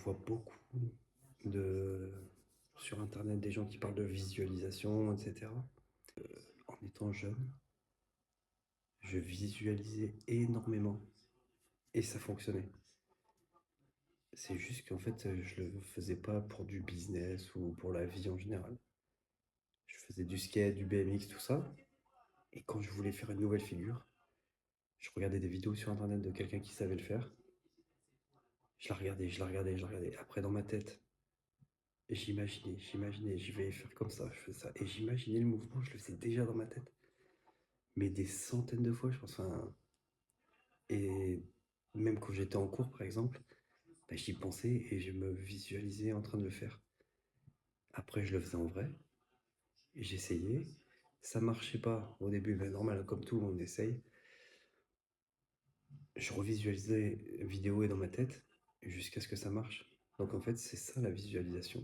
vois beaucoup de sur internet des gens qui parlent de visualisation, et cetera. En étant jeune, je visualisais énormément et ça fonctionnait. C'est juste qu'en fait, je le faisais pas pour du business ou pour la vie en général. Je faisais du skate, du BMX, tout ça et quand je voulais faire une nouvelle figure, je regardais des vidéos sur internet de quelqu'un qui savait le faire. Je la regardais, je la regardais, je la regardais. Après dans ma tête, j'imaginais, je vais faire comme ça, je fais ça et j'imaginais le mouvement, je le faisais déjà dans ma tête. Mais des centaines de fois, je pense, enfin, et même quand j'étais en cours, par exemple, bah, j'y pensais et je me visualisais en train de le faire. Après, je le faisais en vrai, et j'essayais, ça marchait pas au début, ben normal, comme tout, on essaye. Je revisualisais vidéo et dans ma tête jusqu'à ce que ça marche. Donc en fait, c'est ça la visualisation.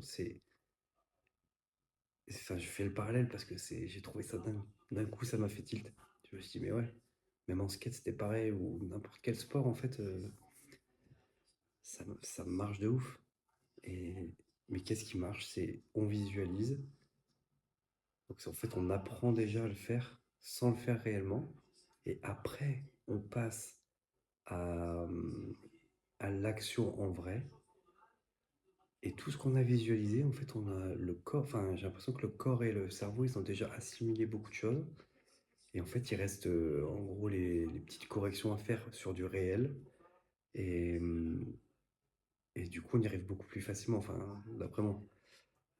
Enfin, je fais le parallèle parce que j'ai trouvé ça dingue. D'un coup, ça m'a fait tilt. Je me suis dit, mais ouais, même en skate, c'était pareil, ou n'importe quel sport, en fait, ça marche de ouf. Et, mais qu'est-ce qui marche? C'est on visualise. Donc en fait, on apprend déjà à le faire sans le faire réellement. Et après, on passe à, à l'action en vrai. Et tout ce qu'on a visualisé, en fait, on a le corps, enfin, j'ai l'impression que le corps et le cerveau, ils ont déjà assimilé beaucoup de choses. Et en fait, il reste en gros les petites corrections à faire sur du réel. Et, et du coup, on y arrive beaucoup plus facilement, enfin, d'après moi.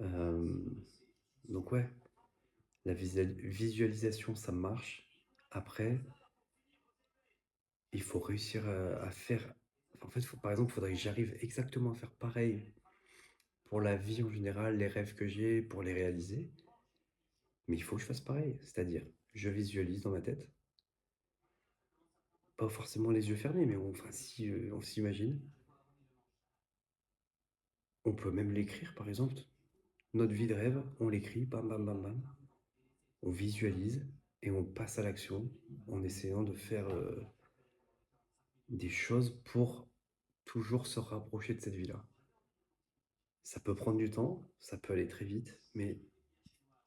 Euh, donc ouais, la visualisation, ça marche. Après, il faut réussir à faire. En fait, par exemple, il faudrait que j'arrive exactement à faire pareil pour la vie en général, les rêves que j'ai, pour les réaliser. Mais il faut que je fasse pareil. C'est-à-dire, je visualise dans ma tête. Pas forcément les yeux fermés, mais enfin, si on s'imagine. On peut même l'écrire, par exemple. Notre vie de rêve, on l'écrit, bam, bam, bam, bam. On visualise et on passe à l'action en essayant de faire des choses pour toujours se rapprocher de cette vie-là. Ça peut prendre du temps, ça peut aller très vite, mais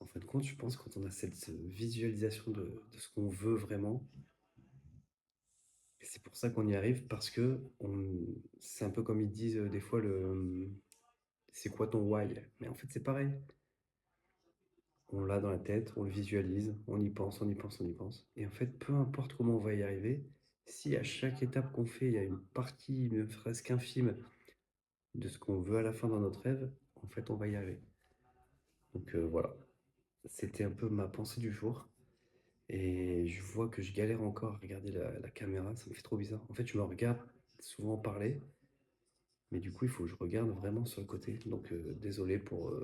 en fin de compte, je pense que quand on a cette visualisation de ce qu'on veut vraiment, et c'est pour ça qu'on y arrive, parce que c'est un peu comme ils disent des fois, c'est quoi ton why? Mais en fait, c'est pareil. On l'a dans la tête, on le visualise, on y pense, on y pense, on y pense. Et en fait, peu importe comment on va y arriver, si à chaque étape qu'on fait, il y a une partie, ne serait-ce qu'infime, de ce qu'on veut à la fin dans notre rêve, en fait, on va y arriver. Donc voilà, c'était un peu ma pensée du jour. Et je vois que je galère encore à regarder la caméra, ça me fait trop bizarre. En fait, je me regarde souvent parler, mais du coup, il faut que je regarde vraiment sur le côté. Donc désolé pour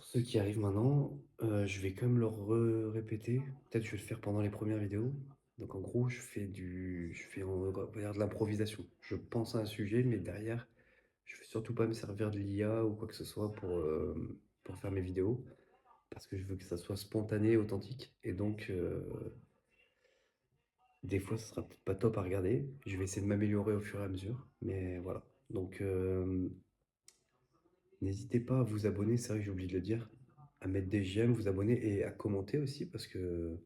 ceux qui arrivent maintenant, je vais quand même le répéter. Peut-être je vais le faire pendant les premières vidéos. Donc en gros, on va dire de l'improvisation. Je pense à un sujet, mais derrière, je ne vais surtout pas me servir de l'IA ou quoi que ce soit pour faire mes vidéos. Parce que je veux que ça soit spontané, authentique. Et donc, des fois, ce sera peut-être pas top à regarder. Je vais essayer de m'améliorer au fur et à mesure. Mais voilà. Donc, n'hésitez pas à vous abonner, c'est vrai que j'ai oublié de le dire, à mettre des j'aime, vous abonner et à commenter aussi parce que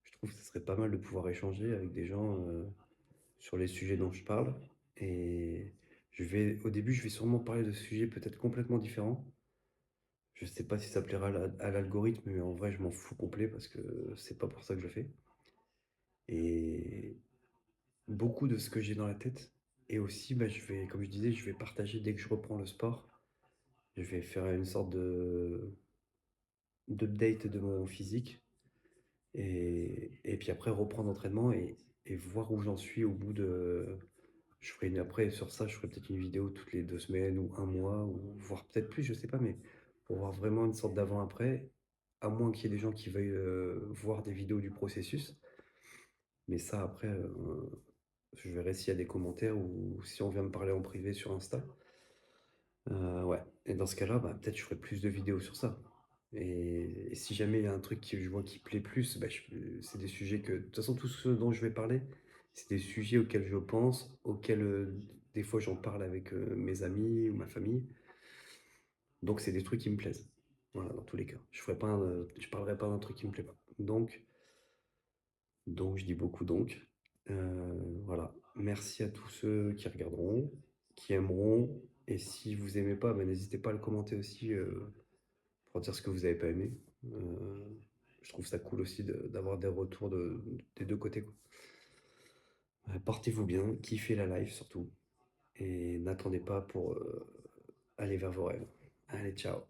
je trouve que ce serait pas mal de pouvoir échanger avec des gens sur les sujets dont je parle. Et au début, je vais sûrement parler de sujets peut-être complètement différents. Je sais pas si ça plaira à l'algorithme, mais en vrai, je m'en fous complet parce que c'est pas pour ça que je le fais. Et beaucoup de ce que j'ai dans la tête. Et aussi, bah, comme je disais, je vais partager dès que je reprends le sport. Je vais faire une sorte d'update de mon physique et puis après reprendre l'entraînement et voir où j'en suis au bout de. Après sur ça, je ferai peut-être une vidéo toutes les 2 semaines ou un mois ou voire peut-être plus, je sais pas, mais pour voir vraiment une sorte d'avant-après, à moins qu'il y ait des gens qui veuillent voir des vidéos du processus. Mais ça, après, je verrai s'il y a des commentaires ou si on vient me parler en privé sur Insta. Ouais, et dans ce cas-là, bah, peut-être je ferai plus de vidéos sur ça. Et si jamais il y a un truc que je vois qui plaît plus, bah, c'est des sujets que, de toute façon, tout ce dont je vais parler, c'est des sujets auxquels je pense, auxquels Des fois, j'en parle avec mes amis ou ma famille. Donc, c'est des trucs qui me plaisent. Voilà, dans tous les cas. Je parlerai pas d'un truc qui me plaît pas. Donc, je dis beaucoup donc. Voilà. Merci à tous ceux qui regarderont, qui aimeront. Et si vous aimez pas, ben, n'hésitez pas à le commenter aussi pour dire ce que vous avez pas aimé. Euh, je trouve ça cool aussi d'avoir des retours des deux côtés, quoi. Portez-vous bien, kiffez la live surtout. Et n'attendez pas pour aller vers vos rêves. Allez, ciao.